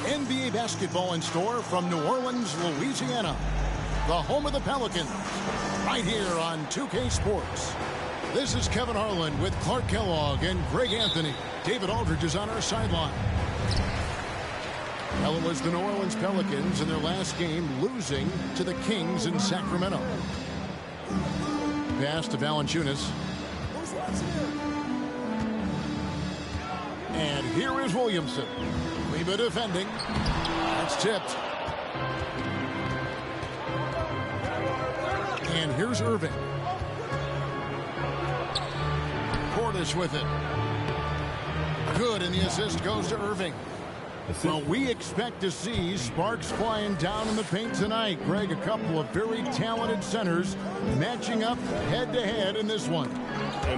NBA basketball in store from New Orleans, Louisiana. The home of the Pelicans. Right here on 2K Sports. This is Kevin Harlan with Clark Kellogg and Greg Anthony. David Aldridge is on our sideline. Well, it was the New Orleans Pelicans in their last game losing to the Kings in Sacramento. Pass to Valanciunas. And here is Williamson. Leva defending. That's tipped. And here's Irving. Portis with it. Good, and the assist goes to Irving. Well, we expect to see sparks flying down in the paint tonight. Greg, a couple of very talented centers matching up head-to-head in this one.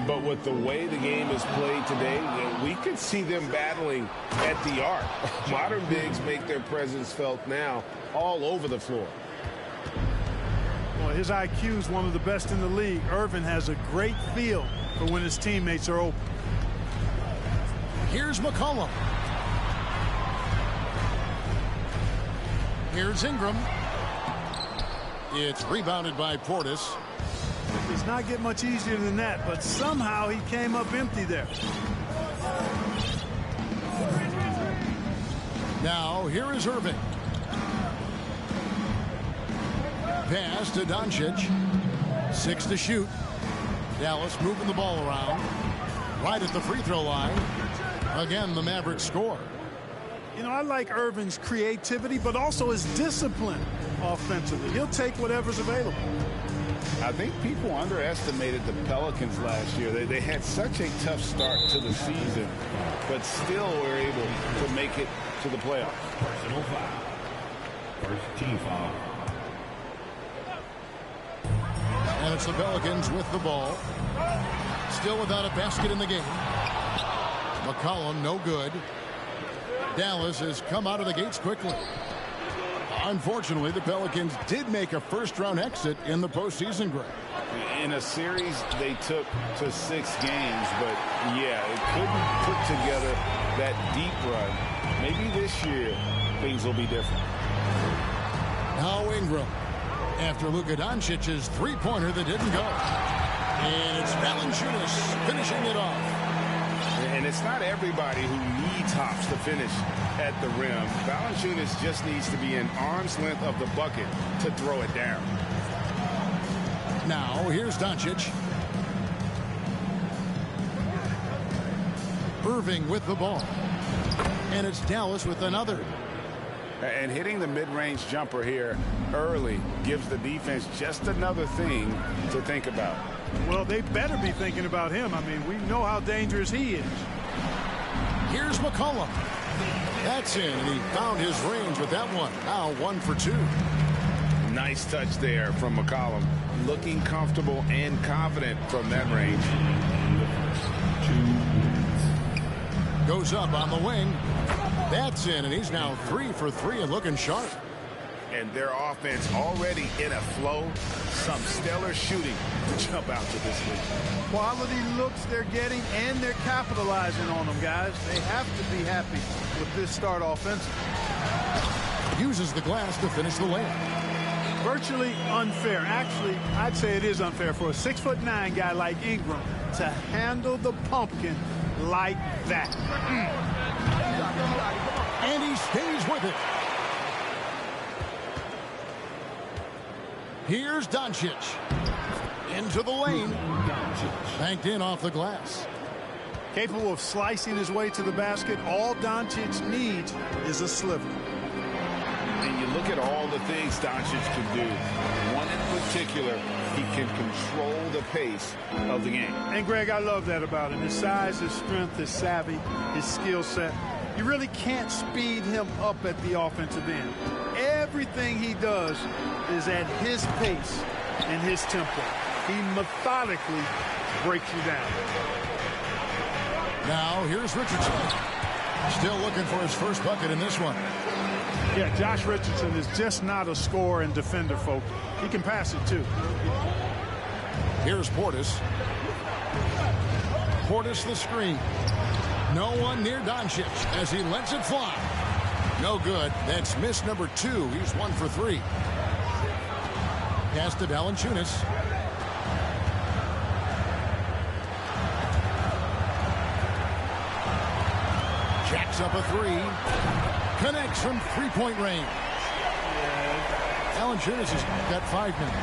But with the way the game is played today, we could see them battling at the arc. Modern bigs make their presence felt now all over the floor. Well, his IQ is one of the best in the league. Irvin has a great feel for when his teammates are open. Here's McCollum. Here's Ingram. It's rebounded by Portis. It does not get much easier than that, but somehow he came up empty there. Now, here is Irving. Pass to Doncic. 6 to shoot. Dallas moving the ball around. Right at the free throw line. Again, the Mavericks score. You know, I like Irvin's creativity, but also his discipline offensively. He'll take whatever's available. I think people underestimated the Pelicans last year. They had such a tough start to the season, but still were able to make it to the playoffs. Personal foul. First team foul. And it's the Pelicans with the ball. Still without a basket in the game. McCollum, no good. Dallas has come out of the gates quickly. Unfortunately, the Pelicans did make a first-round exit in the postseason, Greg. In a series they took to 6 games, but yeah, it couldn't put together that deep run. Maybe this year things will be different. Now Ingram. After Luka Doncic's three-pointer that didn't go. And it's Valanciunas finishing it off. And it's not everybody who needs hops to finish at the rim. Valanciunas just needs to be an arm's length of the bucket to throw it down. Now, here's Doncic. Irving with the ball. And it's Dallas with another. And hitting the mid-range jumper here early gives the defense just another thing to think about. Well, they better be thinking about him. I mean, we know how dangerous he is. Here's McCollum. That's in, and he found his range with that one. Now 1 for 2. Nice touch there from McCollum. Looking comfortable and confident from that range. Goes up on the wing. That's in, and he's now 3 for 3 and looking sharp. And their offense already in a flow. Some stellar shooting to jump out to this league. Quality looks they're getting, and they're capitalizing on them, guys. They have to be happy with this start offensively. Uses the glass to finish the layup. Virtually unfair. Actually, I'd say it is unfair for a 6'9" guy like Ingram to handle the pumpkin like that. And he stays with it. Here's Doncic. Into the lane. Banked in off the glass. Capable of slicing his way to the basket. All Doncic needs is a sliver. And you look at all the things Doncic can do. One in particular, he can control the pace of the game. And, Greg, I love that about him. His size, his strength, his savvy, his skill set. You really can't speed him up at the offensive end. Everything he does is at his pace and his tempo. He methodically breaks you down. Now here's Richardson. Still looking for his first bucket in this one. Yeah, Josh Richardson is just not a scorer and defender, folks. He can pass it, too. Here's Portis. Portis the screen. No one near Doncic as he lets it fly. No good. That's miss number 2. He's 1 for 3. Pass to Valanciunas. Jacks up a 3. Connects from three-point range. Valanciunas has got 5 minutes.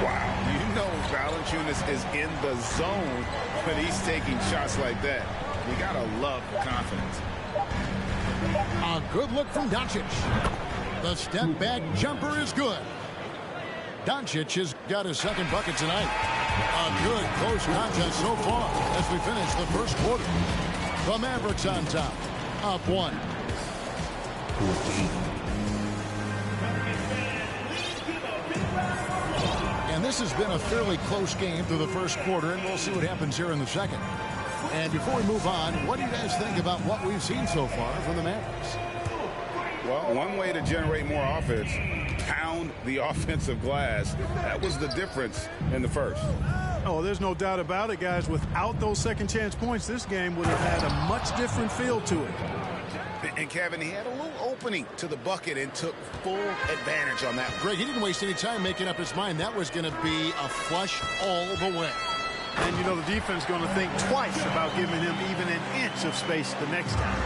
Wow. You know Valanciunas is in the zone when he's taking shots like that. You got to love the confidence. A good look from Doncic. The step-back jumper is good. Doncic has got his second bucket tonight. A good close contest so far as we finish the first quarter. The Mavericks on top, up 1. And this has been a fairly close game through the first quarter, and we'll see what happens here in the second. And before we move on, what do you guys think about what we've seen so far from the Mavericks? Well, one way to generate more offense, pound the offensive glass. That was the difference in the first. Oh, there's no doubt about it, guys. Without those second chance points, this game would have had a much different feel to it. And Kevin, he had a little opening to the bucket and took full advantage on that. Greg, he didn't waste any time making up his mind. That was going to be a flush all the way. And, you know, the defense is going to think twice about giving him even an inch of space the next time.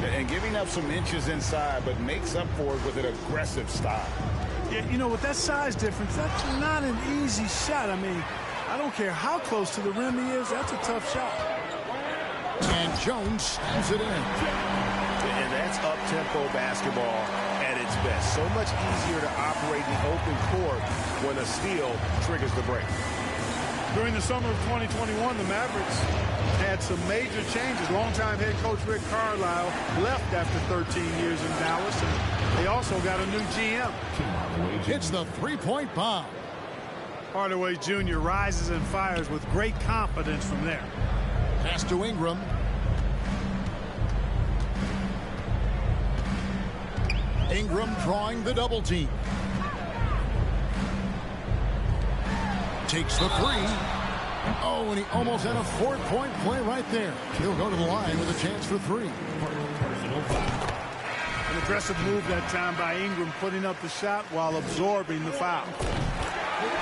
And giving up some inches inside, but makes up for it with an aggressive style. Yeah, you know, with that size difference, that's not an easy shot. I mean, I don't care how close to the rim he is, that's a tough shot. And Jones slams it in. And that's up-tempo basketball at its best. So much easier to operate the open court when a steal triggers the break. During the summer of 2021, the Mavericks had some major changes. Longtime head coach Rick Carlisle left after 13 years in Dallas, and they also got a new GM. It's the three-point bomb. Hardaway Jr. rises and fires with great confidence from there. Pass to Ingram. Ingram drawing the double team. Takes the 3. Oh, and he almost had a 4-point play right there. He'll go to the line with a chance for 3. An aggressive move that time by Ingram, putting up the shot while absorbing the foul.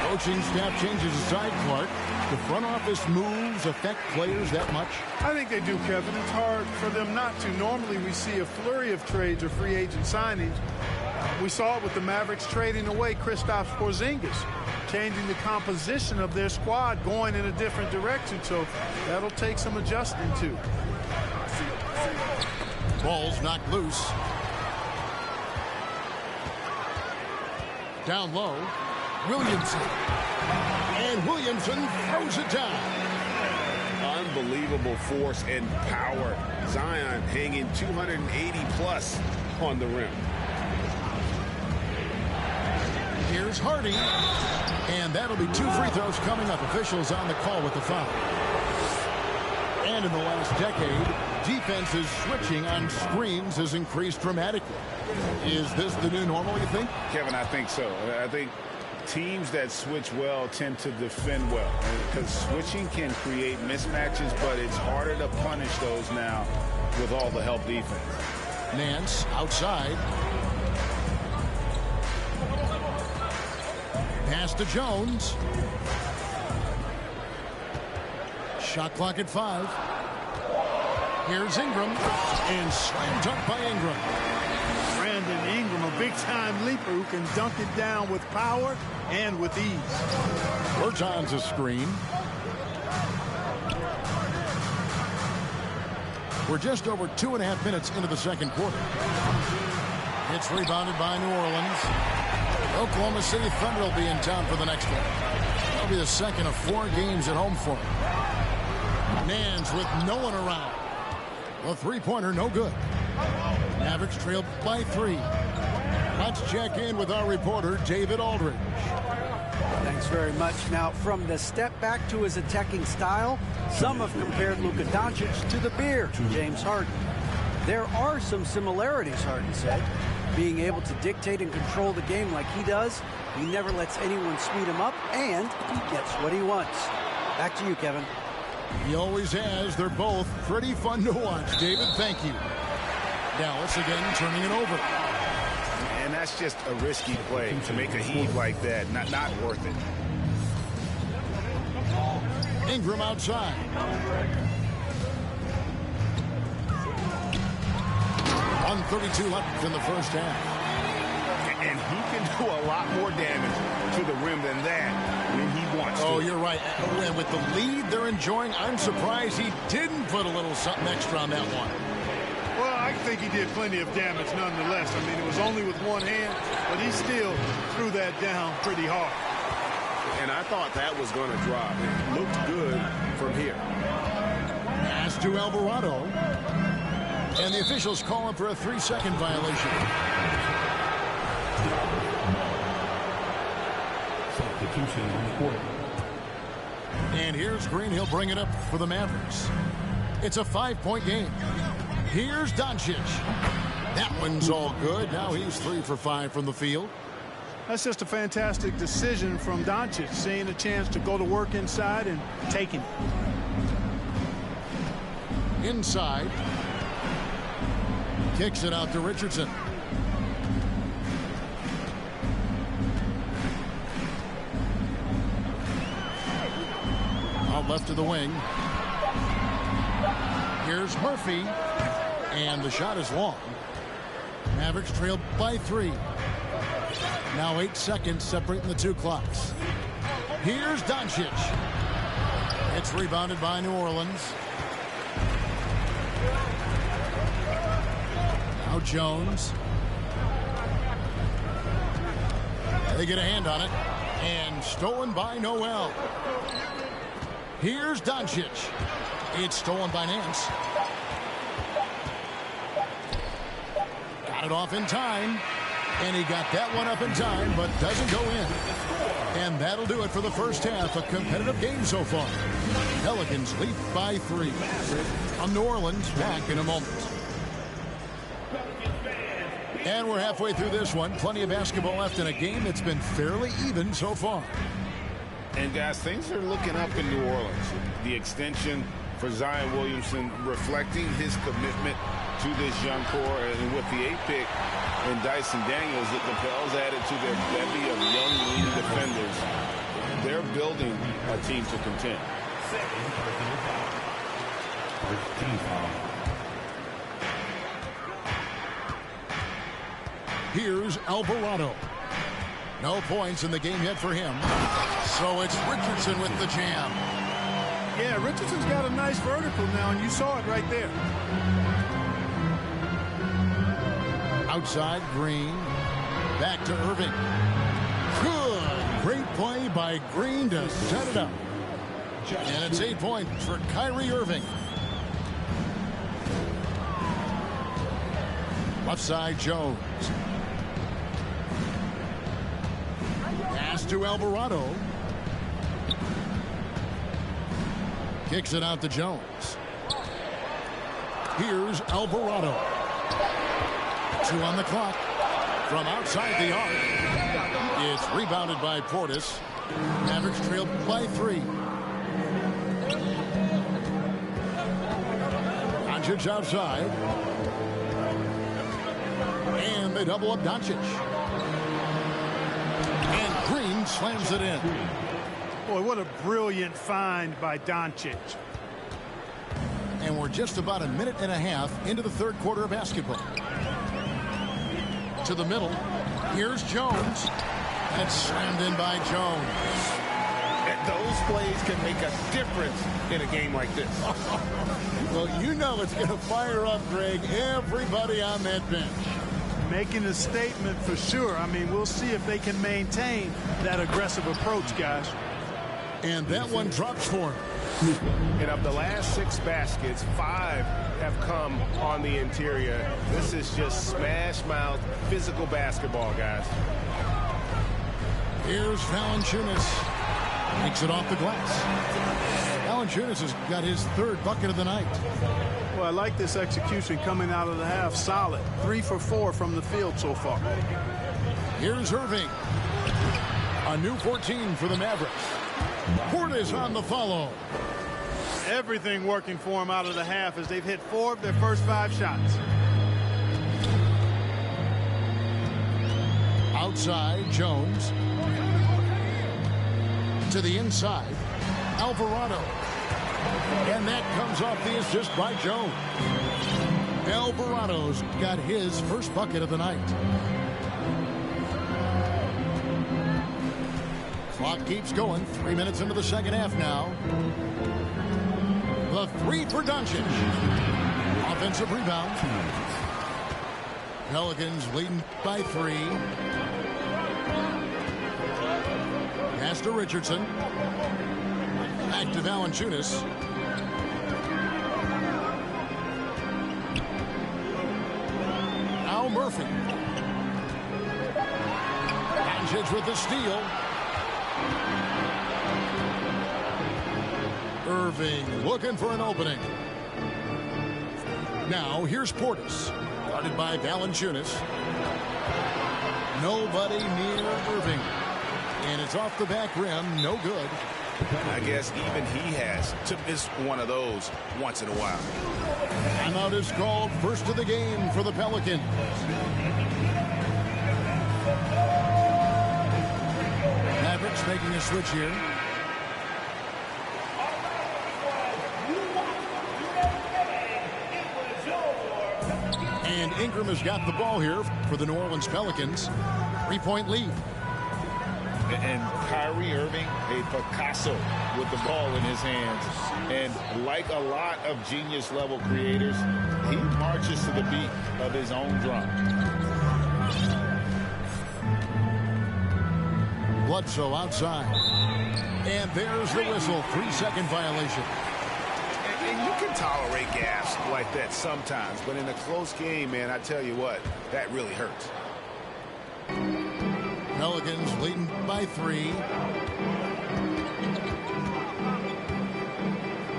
Coaching staff changes aside, Clark. The front office moves affect players that much? I think they do, Kevin. It's hard for them not to. Normally we see a flurry of trades or free agent signings. We saw it with the Mavericks trading away Kristaps Porzingis, changing the composition of their squad, going in a different direction. So that'll take some adjusting too. Ball's knocked loose. Down low. Williamson. And Williamson throws it down. Unbelievable force and power. Zion hanging 280 plus on the rim. Here's Hardy. And that'll be 2 free throws coming up. Officials on the call with the foul. And in the last decade, defenses switching on screens has increased dramatically. Is this the new normal, you think? Kevin, I think so. I think teams that switch well tend to defend well, because switching can create mismatches, but it's harder to punish those now with all the help defense. Nance outside. Pass to Jones. Shot clock at 5. Here's Ingram. And slam dunk by Ingram. Brandon Ingram, a big-time leaper who can dunk it down with power and with ease. Bertans a screen. We're just over 2.5 minutes into the second quarter. It's rebounded by New Orleans. Oklahoma City Thunder will be in town for the next one. That'll be the second of 4 games at home for them. Nance with no one around. The three-pointer, no good. Mavericks trail by 3. Let's check in with our reporter, David Aldridge. Thanks very much. Now, from the step back to his attacking style, some have compared Luka Doncic to the bear, James Harden. There are some similarities, Harden said. Being able to dictate and control the game like he does, he never lets anyone speed him up, and he gets what he wants. Back to you, Kevin. He always has. They're both pretty fun to watch. David, thank you. Dallas again turning it over. And that's just a risky play to make a heave like that. Not worth it. Ingram outside. .132 left in the first half. And he can do a lot more damage to the rim than that when he wants to. Oh, you're right. And with the lead they're enjoying, I'm surprised he didn't put a little something extra on that one. Well, I think he did plenty of damage nonetheless. I mean, it was only with one hand, but he still threw that down pretty hard. And I thought that was going to drop. It looked good from here. Pass to Alvarado. And the officials call him for a 3-second violation. Substitution on the court. And here's Green. He'll bring it up for the Mavericks. It's a 5-point game. Here's Doncic. That one's all good. Now he's 3 for 5 from the field. That's just a fantastic decision from Doncic, seeing a chance to go to work inside and taking it. Inside. Kicks it out to Richardson. Out left to the wing. Here's Murphy. And the shot is long. Mavericks trailed by 3. Now 8 seconds separating the two clocks. Here's Doncic. It's rebounded by New Orleans. Now Jones. They get a hand on it. And stolen by Noel. Here's Doncic. It's stolen by Nance. Got it off in time. And he got that one up in time, but doesn't go in. And that'll do it for the first half. A competitive game so far. Pelicans lead by 3. On New Orleans, back in a moment. And we're halfway through this one. Plenty of basketball left in a game that's been fairly even so far. And guys, things are looking up in New Orleans. The extension for Zion Williamson reflecting his commitment to this young core, and with the 8th pick and Dyson Daniels, that the Pels added to their bevy of young leading defenders. They're building a team to contend. First team foul. Here's Alvarado. No points in the game yet for him. So it's Richardson with the jam. Yeah, Richardson's got a nice vertical now, and you saw it right there. Outside, Green. Back to Irving. Good. Great play by Green to set it up. And it's 8 points for Kyrie Irving. Left side, Jones. Pass to Alvarado. Kicks it out to Jones. Here's Alvarado. 2 on the clock. From outside the arc. It's rebounded by Portis. Mavericks trailed by 3. Doncic outside. And they double up Doncic. And Green slams it in. Boy, what a brilliant find by Doncic. And we're just about a minute and a half into the third quarter of basketball. To the middle. Here's Jones. That's slammed in by Jones. And those plays can make a difference in a game like this. Well, you know it's going to fire up, Greg, everybody on that bench. Making a statement for sure. I mean, we'll see if they can maintain that aggressive approach, guys. And that one drops for him. And of the last 6 baskets, 5 have come on the interior. This is just smash mouth physical basketball, guys. Here's Valanciunas. Makes it off the glass. Valanciunas has got his 3rd bucket of the night. Well, I like this execution coming out of the half. Solid. 3 for 4 from the field so far. Here's Irving. A new 14 for the Mavericks. Portis on the follow. Everything working for him out of the half as they've hit 4 of their first 5 shots. Outside, Jones. To the inside, Alvarado. And that comes off the assist by Jones. Alvarado's got his first bucket of the night. Clock keeps going. 3 minutes into the second half now. The 3 for Doncic. Offensive rebound. Pelicans leading by 3. Pass to Richardson. Back to Valanciunas. Al Murphy. Doncic with the steal. Irving looking for an opening. Now here's Portis. Guarded by Valanciunas. Nobody near Irving. And it's off the back rim. No good. I guess even he has to miss one of those once in a while. Timeout is called. First of the game for the Pelicans. Mavericks making a switch here. And Ingram has got the ball here for the New Orleans Pelicans. 3-point lead. And Kyrie Irving, a Picasso with the ball in his hands. And like a lot of genius-level creators, he marches to the beat of his own drum. Bledsoe outside. And there's the whistle. 3-second violation. And you can tolerate gaffes like that sometimes, but in a close game, man, I tell you what, that really hurts. Pelicans leading by 3.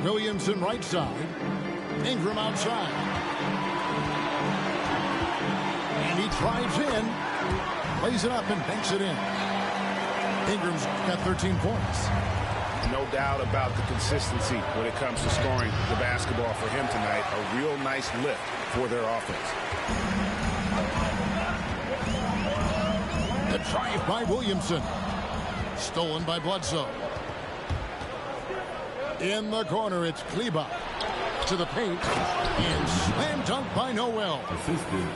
Williamson right side. Ingram outside. And he drives in. Lays it up and banks it in. Ingram's got 13 points. No doubt about the consistency when it comes to scoring the basketball for him tonight. A real nice lift for their offense. The drive by Williamson. Stolen by Bledsoe. In the corner, it's Kleba. To the paint. And slam dunk by Noel.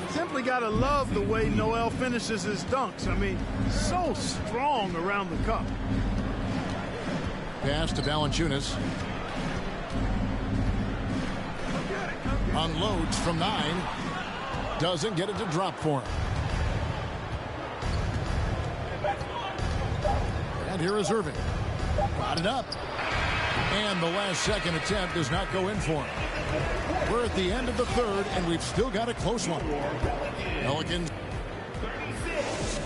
Simply got to love the way Noel finishes his dunks. I mean, so strong around the cup. Pass to Valanciunas. Unloads from 9. Doesn't get it to drop for him. And here is Irving. Got it up. And the last second attempt does not go in for him. We're at the end of the third, and we've still got a close one. Pelicans. 36.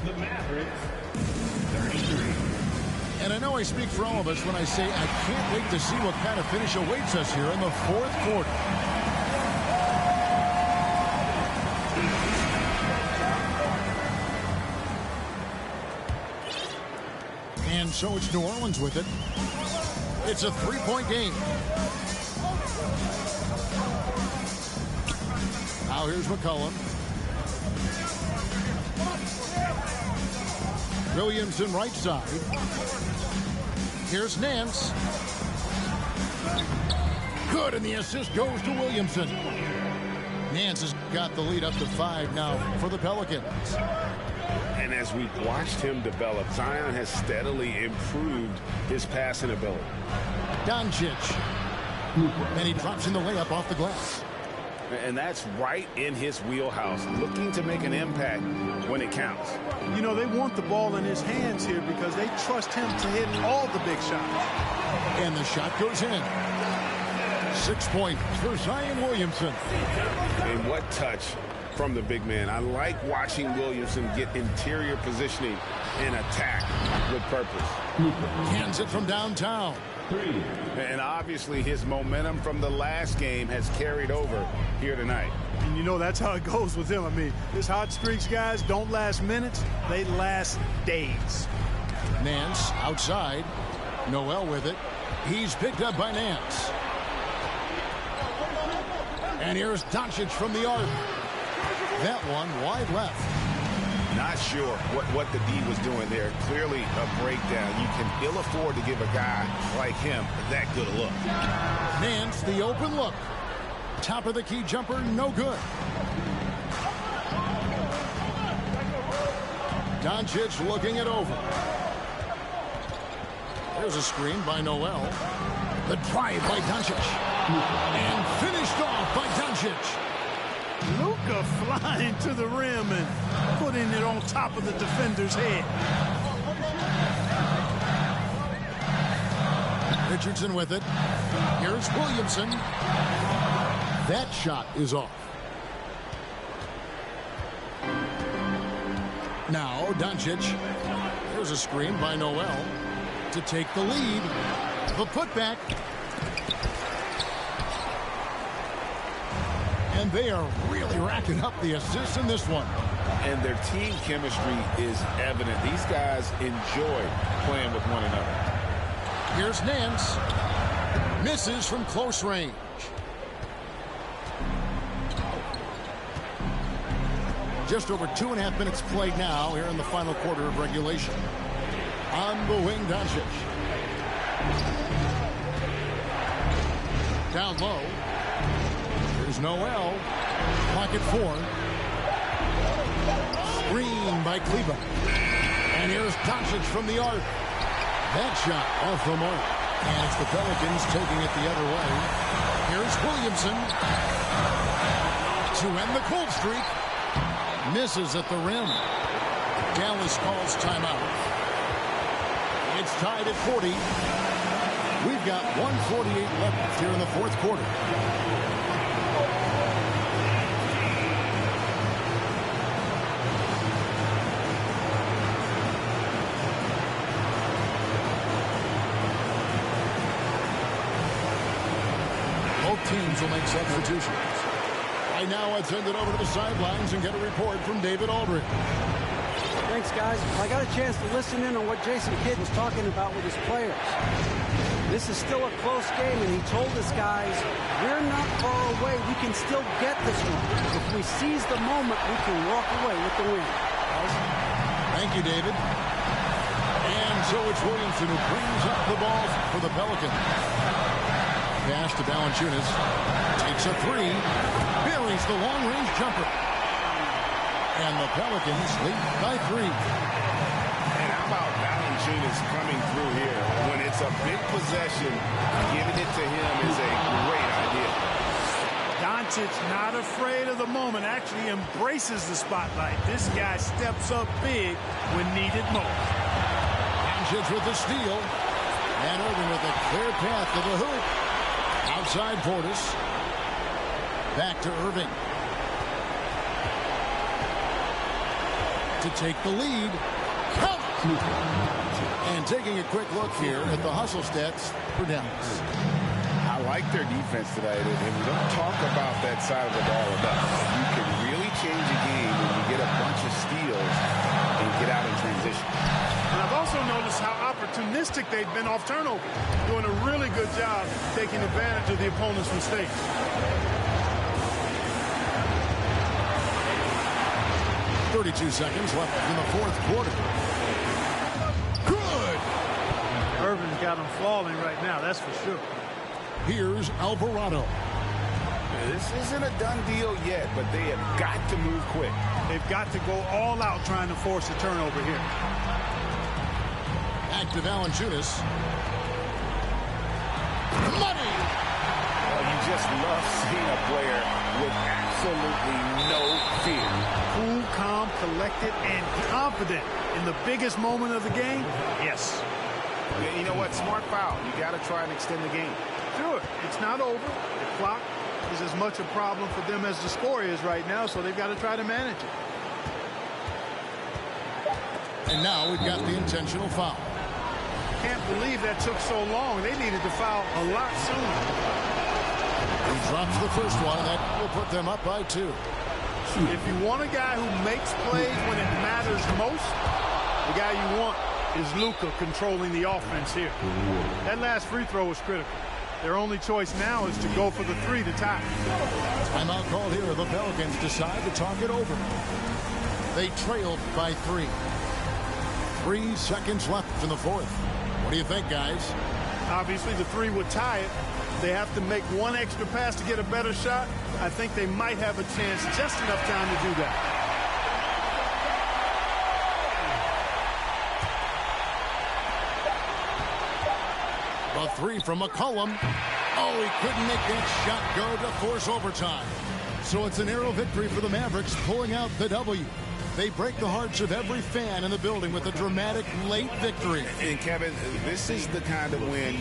The Mavericks, 33. And I know I speak for all of us when I say I can't wait to see what kind of finish awaits us here in the fourth quarter. And so it's New Orleans with it. It's a 3-point game. Now here's McCollum. Williamson right side. Here's Nance. Good, and the assist goes to Williamson. Nance has got the lead up to 5 now for the Pelicans. And as we've watched him develop, Zion has steadily improved his passing ability. Doncic. And he drops in the layup off the glass. And that's right in his wheelhouse, looking to make an impact when it counts. You know, they want the ball in his hands here because they trust him to hit all the big shots. And the shot goes in. 6 points for Zion Williamson. And what touch from the big man. I like watching Williamson get interior positioning and attack with purpose. Hands it from downtown. And obviously his momentum from the last game has carried over here tonight. And you know, that's how it goes with him. I mean, his hot streaks, guys, don't last minutes. They last days. Nance outside. Noel with it. He's picked up by Nance. And here's Doncic from the arc. That one wide left. Not sure what the D was doing there. Clearly a breakdown. You can ill afford to give a guy like him that good a look. Nance, the open look. Top of the key jumper, no good. Doncic looking it over. There's a screen by Noel. The drive by Doncic. And finished off by Doncic. Luka flying to the rim and putting it on top of the defender's head. Richardson with it. Here's Williamson. That shot is off. Now Doncic. There's a screen by Noel to take the lead. The putback. And they are really racking up the assists in this one. And their team chemistry is evident. These guys enjoy playing with one another. Here's Nance. Misses from close range. Just over 2.5 minutes played now here in the final quarter of regulation. On the wing, Doncic. Down low. Here's Noel. Pocket 4. Screen by Kleba. And here's Doncic from the arc. That shot off the mark. And it's the Pelicans taking it the other way. Here's Williamson. To end the cold streak. Misses at the rim. Dallas calls timeout. It's tied at 40. We've got 1:48 left here in the fourth quarter. Both teams will make substitutions. Right now, I'd send it over to the sidelines and get a report from David Aldridge. Thanks, guys. I got a chance to listen in on what Jason Kidd was talking about with his players. This is still a close game, and he told his guys, we're not far away. We can still get this one. If we seize the moment, we can walk away with the win. Thank you, David. And so it's Williamson who brings up the ball for the Pelicans. Pass to Valanciunas. Takes a three. Buries the long-range jumper. And the Pelicans lead by 3. And how about Valanciunas coming through here? When it's a big possession, giving it to him is a great idea. Doncic not afraid of the moment, actually embraces the spotlight. This guy steps up big when needed most. Doncic with the steal. And Irving with a clear path to the hoop. Outside Portis. Back to Irving. To take the lead. And taking a quick look here at the hustle stats for Dallas. I like their defense tonight, and we don't talk about that side of the ball enough. You can really change a game when you get a bunch of steals and get out in transition. And I've also noticed how opportunistic they've been off turnover, doing a really good job taking advantage of the opponent's mistakes. .32 seconds left in the fourth quarter. Good! Irvin's got them falling right now, that's for sure. Here's Alvarado. This isn't a done deal yet, but they have got to move quick. They've got to go all out trying to force a turnover here. Back to Valanciunas. Money! Well, you just love seeing a player with absolutely no fear. Cool, calm, collected, and confident in the biggest moment of the game. Yes. You know what? Smart foul. You got to try and extend the game. Sure, it's not over. The clock is as much a problem for them as the score is right now, so they've got to try to manage it. And now we've got the intentional foul. Can't believe that took so long. They needed to foul a lot sooner. He drops the first one, and that will put them up by 2. If you want a guy who makes plays when it matters most, the guy you want is Luka controlling the offense here. That last free throw was critical. Their only choice now is to go for the 3 to tie. Timeout called here. The Pelicans decide to talk it over. They trailed by 3. 3 seconds left in the fourth. What do you think, guys? Obviously, the 3 would tie it. They have to make one extra pass to get a better shot. I think they might have a chance, just enough time to do that. A 3 from McCollum. Oh, he couldn't make that shot go to force overtime. So it's a narrow victory for the Mavericks, pulling out the W. They break the hearts of every fan in the building with a dramatic late victory. And Kevin, this is the kind of win